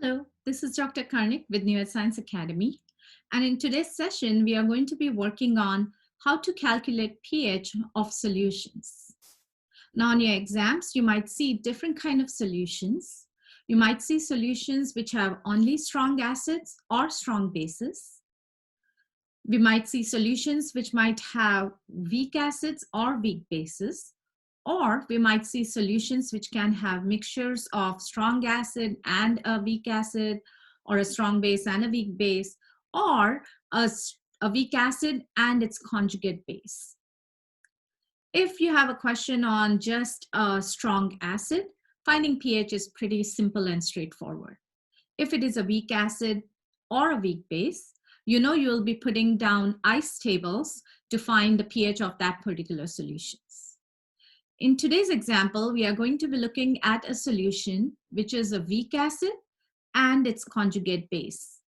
Hello, this is Dr. Karnik with Neuroscience Academy. And in today's session, we are going to be working on how to calculate pH of solutions. Now, on your exams, you might see different kind of solutions. You might see solutions which have only strong acids or strong bases. We might see solutions which might have weak acids or weak bases. Or we might see solutions which can have mixtures of strong acid and a weak acid, or a strong base and a weak base, or a weak acid and its conjugate base. If you have a question on just a strong acid, finding pH is pretty simple and straightforward. If it is a weak acid or a weak base, you know you'll be putting down ice tables to find the pH of that particular solution. In today's example, we are going to be looking at a solution which is a weak acid and its conjugate base.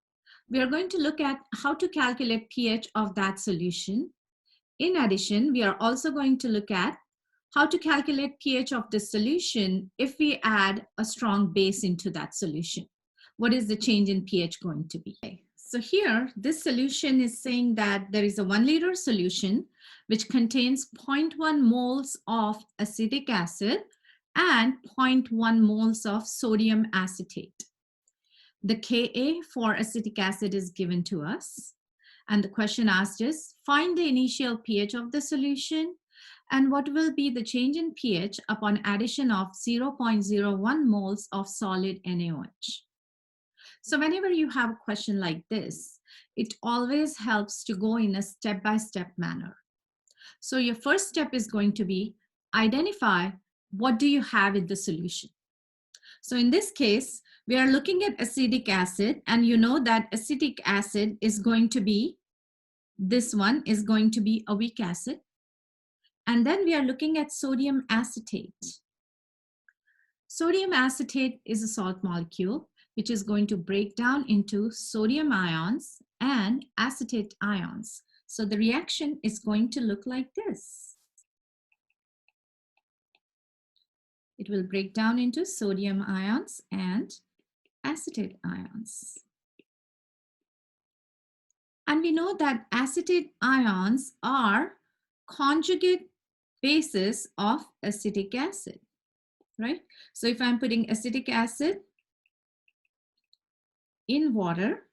We are going to look at how to calculate pH of that solution. In addition, we are also going to look at how to calculate pH of the solution if we add a strong base into that solution. What is the change in pH going to be? So here, this solution is saying that there is a 1 liter solution which contains 0.1 moles of acetic acid and 0.1 moles of sodium acetate. The Ka for acetic acid is given to us. And the question asked is, find the initial pH of the solution and what will be the change in pH upon addition of 0.01 moles of solid NaOH. So whenever you have a question like this, it always helps to go in a step-by-step manner. So your first step is going to be identify what do you have in the solution. So in this case, we are looking at acetic acid, and you know that acetic acid is going to be, this one is going to be a weak acid. And then we are looking at sodium acetate. Sodium acetate is a salt molecule which is going to break down into sodium ions and acetate ions. So the reaction is going to look like this. It will break down into sodium ions and acetate ions. And we know that acetate ions are conjugate bases of acetic acid, right? So if I'm putting acetic acid in water,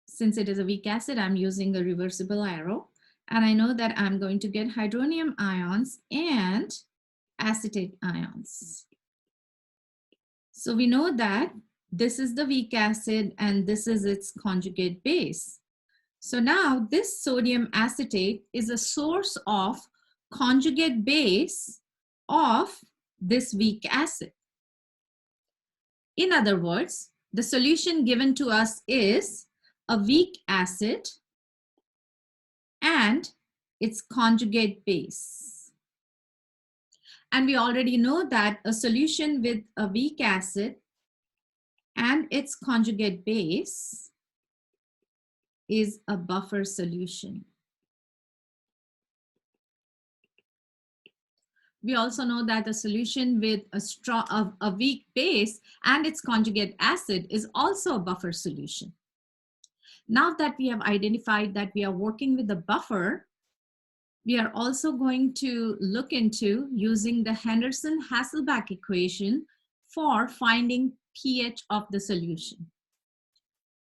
since it is a weak acid, I'm using a reversible arrow, and I know that I'm going to get hydronium ions and acetate ions. So we know that this is the weak acid and this is its conjugate base. So now this sodium acetate is a source of conjugate base of this weak acid. In other words, the solution given to us is a weak acid and its conjugate base. And we already know that a solution with a weak acid and its conjugate base is a buffer solution. We also know that a solution with a weak base and its conjugate acid is also a buffer solution. Now that we have identified that we are working with a buffer, we are also going to look into using the Henderson-Hasselbach equation for finding pH of the solution.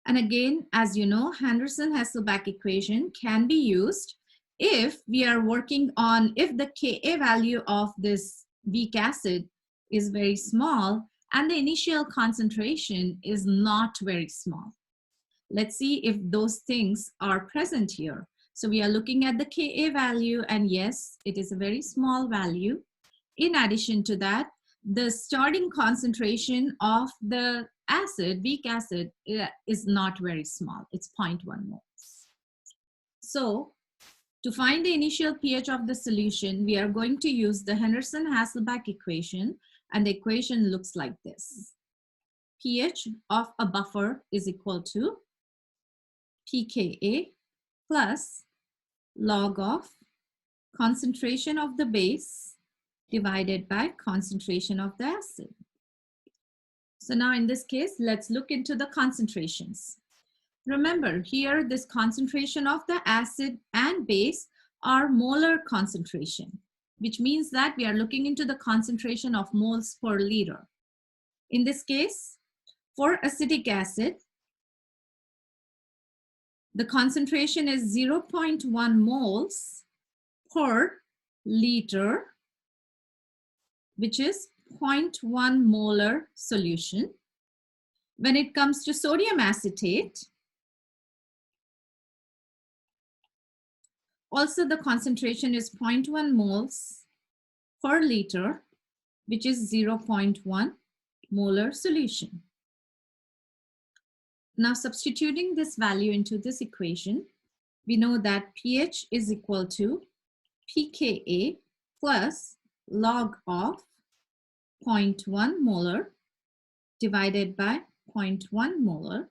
And again, as you know, Henderson-Hasselbach equation can be used if we are working on, if the Ka value of this weak acid is very small and the initial concentration is not very small. Let's see if those things are present here. So we are looking at the Ka value, and yes, it is a very small value. In addition to that, the starting concentration of the acid, weak acid, is not very small. It's 0.1 moles. So to find the initial pH of the solution, we are going to use the Henderson-Hasselbach equation, and the equation looks like this. pH of a buffer is equal to pKa plus log of concentration of the base divided by concentration of the acid. So now in this case, let's look into the concentrations. Remember here, this concentration of the acid and base are molar concentration, which means that we are looking into the concentration of moles per liter. In this case, for acetic acid, the concentration is 0.1 moles per liter, which is 0.1 molar solution. When it comes to sodium acetate, also the concentration is 0.1 moles per liter, which is 0.1 molar solution. Now substituting this value into this equation, we know that pH is equal to pKa plus log of 0.1 molar divided by 0.1 molar.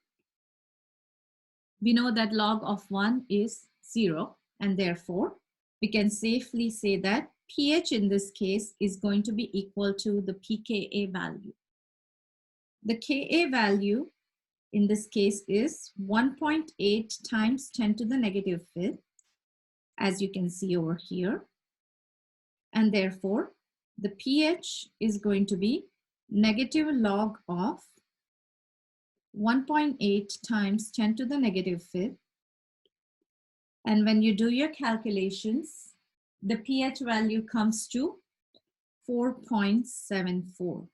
We know that log of 1 is 0, and therefore we can safely say that pH in this case is going to be equal to the pKa value. The Ka value in this case is 1.8 times 10 to the negative fifth, as you can see over here. And therefore, the pH is going to be negative log of 1.8 times 10 to the negative fifth. And when you do your calculations, the pH value comes to 4.74.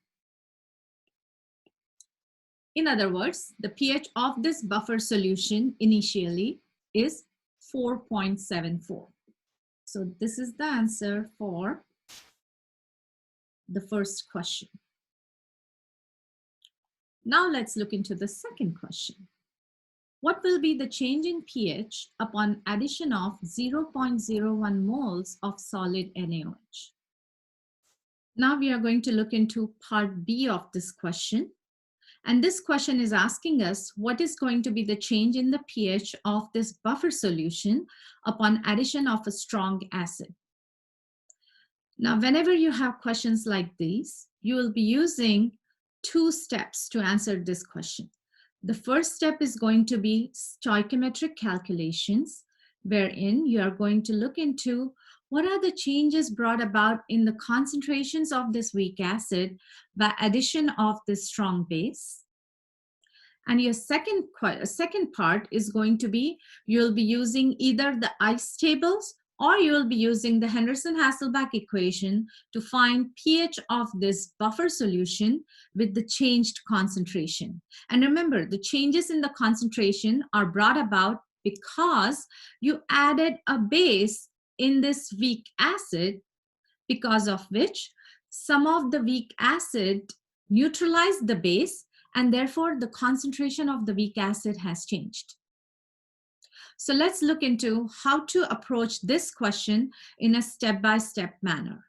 In other words, the pH of this buffer solution initially is 4.74. So this is the answer for the first question. Now let's look into the second question. What will be the change in pH upon addition of 0.01 moles of solid NaOH? Now we are going to look into part B of this question. And this question is asking us what is going to be the change in the pH of this buffer solution upon addition of a strong acid. Now, whenever you have questions like these, you will be using two steps to answer this question. The first step is going to be stoichiometric calculations, wherein you are going to look into what are the changes brought about in the concentrations of this weak acid by addition of this strong base. And your second part is going to be, you'll be using either the ICE tables or you'll be using the Henderson-Hasselbach equation to find pH of this buffer solution with the changed concentration. And remember, the changes in the concentration are brought about because you added a base in this weak acid, because of which some of the weak acid neutralized the base, and therefore the concentration of the weak acid has changed. So let's look into how to approach this question in a step-by-step manner.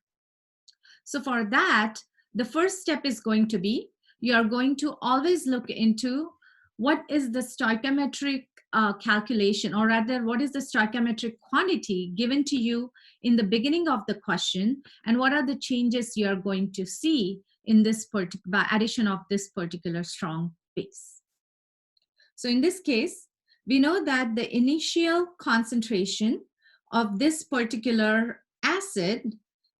So for that, the first step is going to be, you are going to always look into what is the stoichiometric calculation, or rather, what is the stoichiometric quantity given to you in the beginning of the question, and what are the changes you are going to see in this by addition of this particular strong base. So in this case, we know that the initial concentration of this particular acid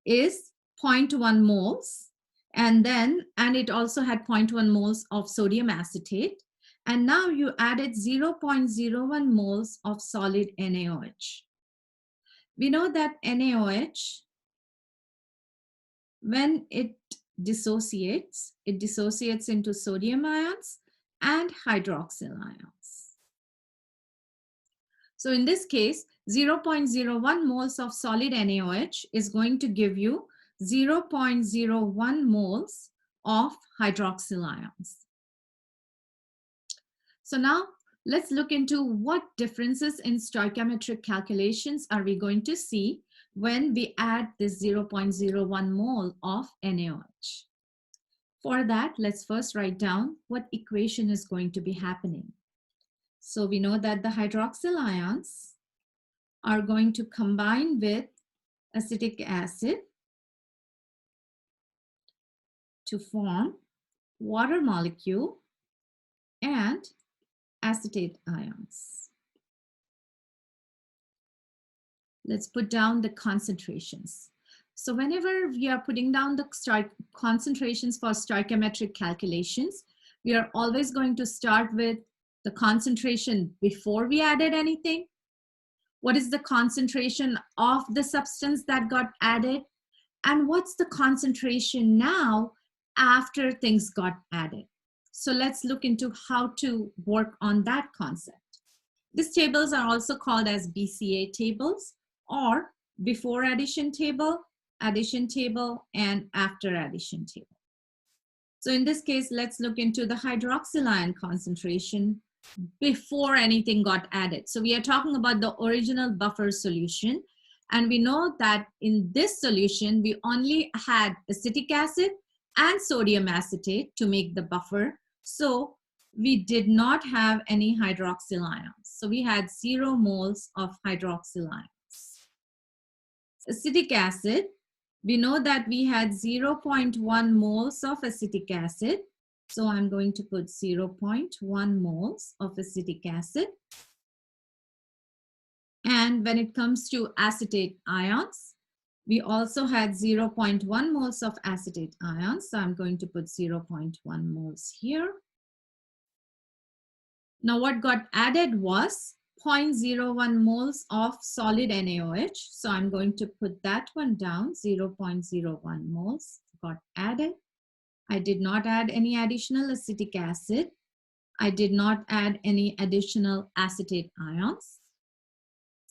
is 0.1 moles, and it also had 0.1 moles of sodium acetate. And now you added 0.01 moles of solid NaOH. We know that NaOH, when it dissociates into sodium ions and hydroxyl ions. So in this case, 0.01 moles of solid NaOH is going to give you 0.01 moles of hydroxyl ions. So now let's look into what differences in stoichiometric calculations are we going to see when we add this 0.01 mole of NaOH. For that, let's first write down what equation is going to be happening. So we know that the hydroxyl ions are going to combine with acetic acid, to form water molecule and acetate ions. Let's put down the concentrations. So whenever we are putting down the concentrations for stoichiometric calculations, we are always going to start with the concentration before we added anything. What is the concentration of the substance that got added? And what's the concentration now after things got added? So let's look into how to work on that concept. These tables are also called as Bca tables, or before addition table, and after addition table. So in this case, let's look into the hydroxyl ion concentration before anything got added. So we are talking about the original buffer solution. And we know that in this solution, we only had acetic acid and sodium acetate to make the buffer. So we did not have any hydroxyl ions. So we had 0 moles of hydroxyl ions. Acetic acid, we know that we had 0.1 moles of acetic acid. So I'm going to put 0.1 moles of acetic acid. And when it comes to acetate ions, we also had 0.1 moles of acetate ions. So I'm going to put 0.1 moles here. Now what got added was 0.01 moles of solid NaOH. So I'm going to put that one down, 0.01 moles got added. I did not add any additional acetic acid. I did not add any additional acetate ions.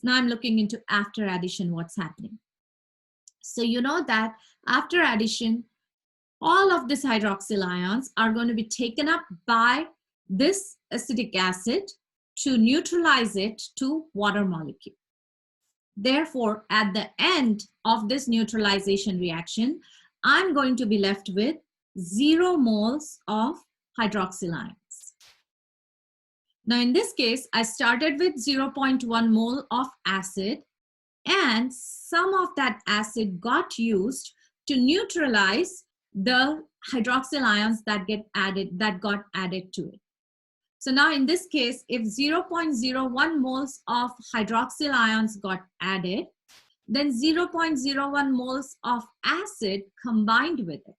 Now I'm looking into after addition, what's happening. So you know that after addition, all of these hydroxyl ions are going to be taken up by this acetic acid to neutralize it to water molecule. Therefore, at the end of this neutralization reaction, I'm going to be left with 0 moles of hydroxyl ions. Now in this case, I started with 0.1 mole of acid, and some of that acid got used to neutralize the hydroxyl ions that got added to it. So now in this case, if 0.01 moles of hydroxyl ions got added, then 0.01 moles of acid combined with it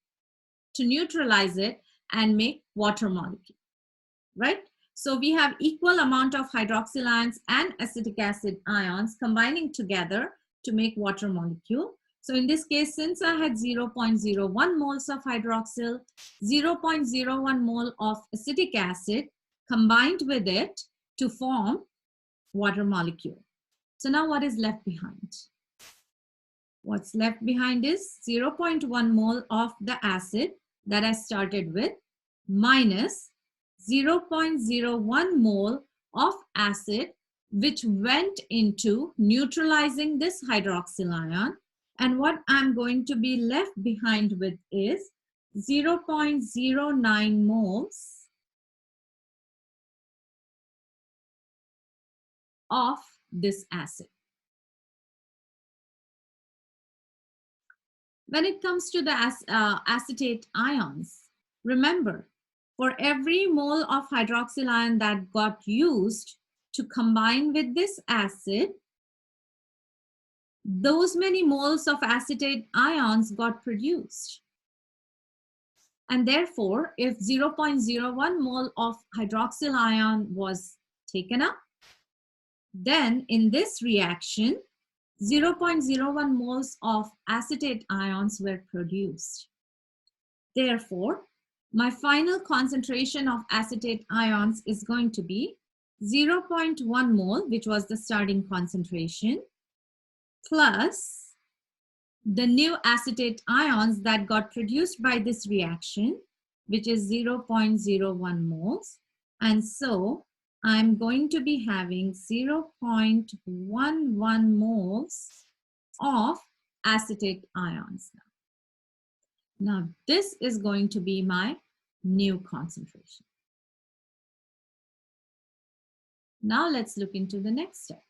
to neutralize it and make water molecule, right? So we have equal amount of hydroxyl ions and acetic acid ions combining together to make water molecule. So in this case, since I had 0.01 moles of hydroxyl, 0.01 mole of acetic acid combined with it to form water molecule. So now what is left behind? What's left behind is 0.1 mole of the acid that I started with minus 0.01 mole of acid which went into neutralizing this hydroxyl ion. And what I'm going to be left behind with is 0.09 moles of this acid. When it comes to the acetate ions, remember, for every mole of hydroxyl ion that got used to combine with this acid, those many moles of acetate ions got produced. And therefore, if 0.01 mole of hydroxyl ion was taken up, then in this reaction, 0.01 moles of acetate ions were produced. Therefore, my final concentration of acetate ions is going to be 0.1 mole, which was the starting concentration, plus the new acetate ions that got produced by this reaction, which is 0.01 moles. And so I'm going to be having 0.11 moles of acetate ions now. Now this is going to be my new concentration. Now let's look into the next step.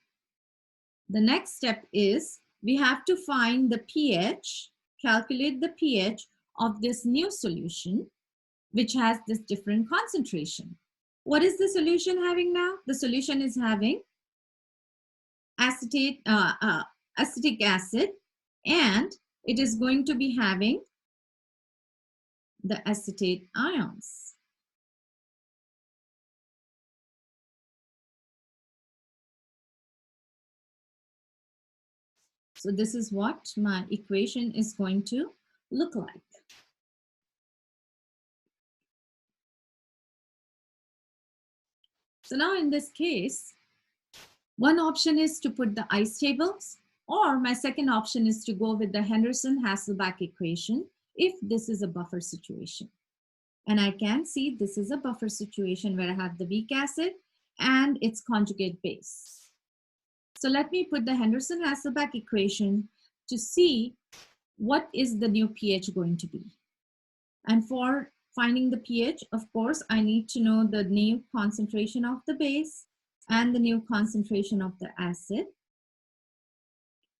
The next step is we have to find the pH, calculate the pH of this new solution, which has this different concentration. What is the solution having now? The solution is having acetic acid, and it is going to be having the acetate ions. So this is what my equation is going to look like. So now in this case, one option is to put the ice tables, or my second option is to go with the Henderson-Hasselbach equation if this is a buffer situation. And I can see this is a buffer situation where I have the weak acid and its conjugate base. So let me put the Henderson-Hasselbach equation to see what is the new pH going to be. And for finding the pH, of course, I need to know the new concentration of the base and the new concentration of the acid.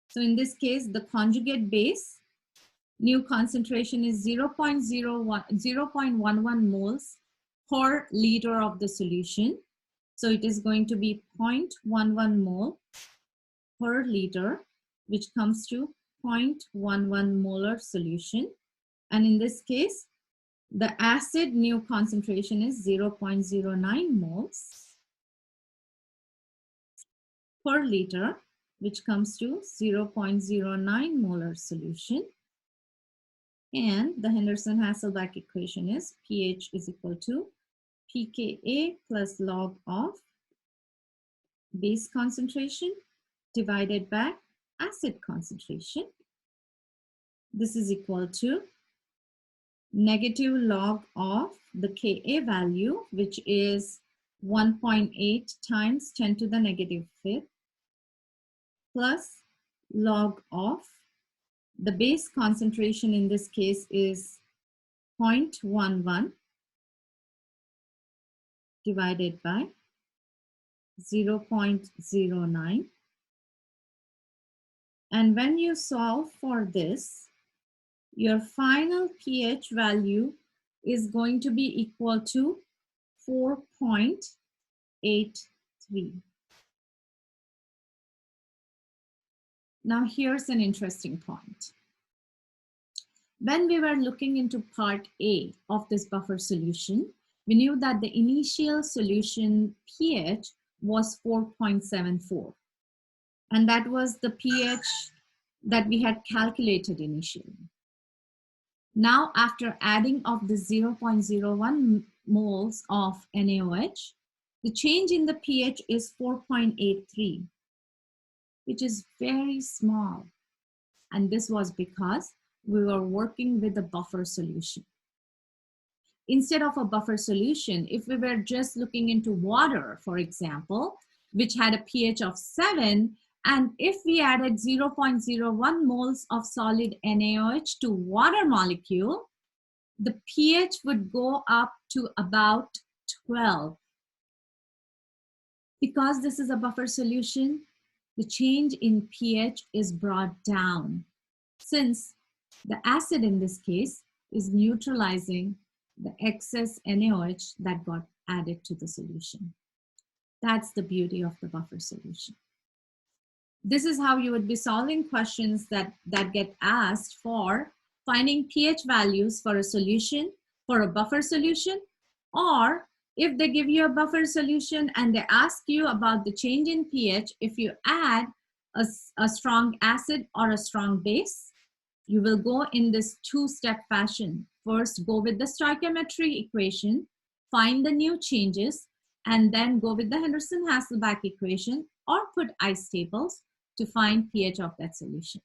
So in this case, the conjugate base, new concentration is 0.11 moles per liter of the solution. So it is going to be 0.11 mole per liter, which comes to 0.11 molar solution. And in this case, the acid new concentration is 0.09 moles per liter, which comes to 0.09 molar solution. And the Henderson-Hasselbach equation is pH is equal to pKa plus log of base concentration divided by acid concentration. This is equal to negative log of the Ka value, which is 1.8 times 10 to the negative fifth, plus log of the base concentration in this case is 0.11 divided by 0.09. And when you solve for this, your final pH value is going to be equal to 4.83. Now here's an interesting point. When we were looking into part A of this buffer solution, we knew that the initial solution pH was 4.74. And that was the pH that we had calculated initially. Now, after adding of the 0.01 moles of NaOH, the change in the pH is 4.83, which is very small. And this was because we were working with a buffer solution. Instead of a buffer solution, if we were just looking into water, for example, which had a pH of 7, and if we added 0.01 moles of solid NaOH to water molecule, the pH would go up to about 12. Because this is a buffer solution, the change in pH is brought down, since the acid in this case is neutralizing the excess NaOH that got added to the solution. That's the beauty of the buffer solution. This is how you would be solving questions that get asked for finding pH values for a solution, for a buffer solution, or if they give you a buffer solution and they ask you about the change in pH, if you add a strong acid or a strong base, you will go in this two-step fashion. First, go with the stoichiometric equation, find the new changes, and then go with the Henderson-Hasselbach equation or put ice tables to find pH of that solution.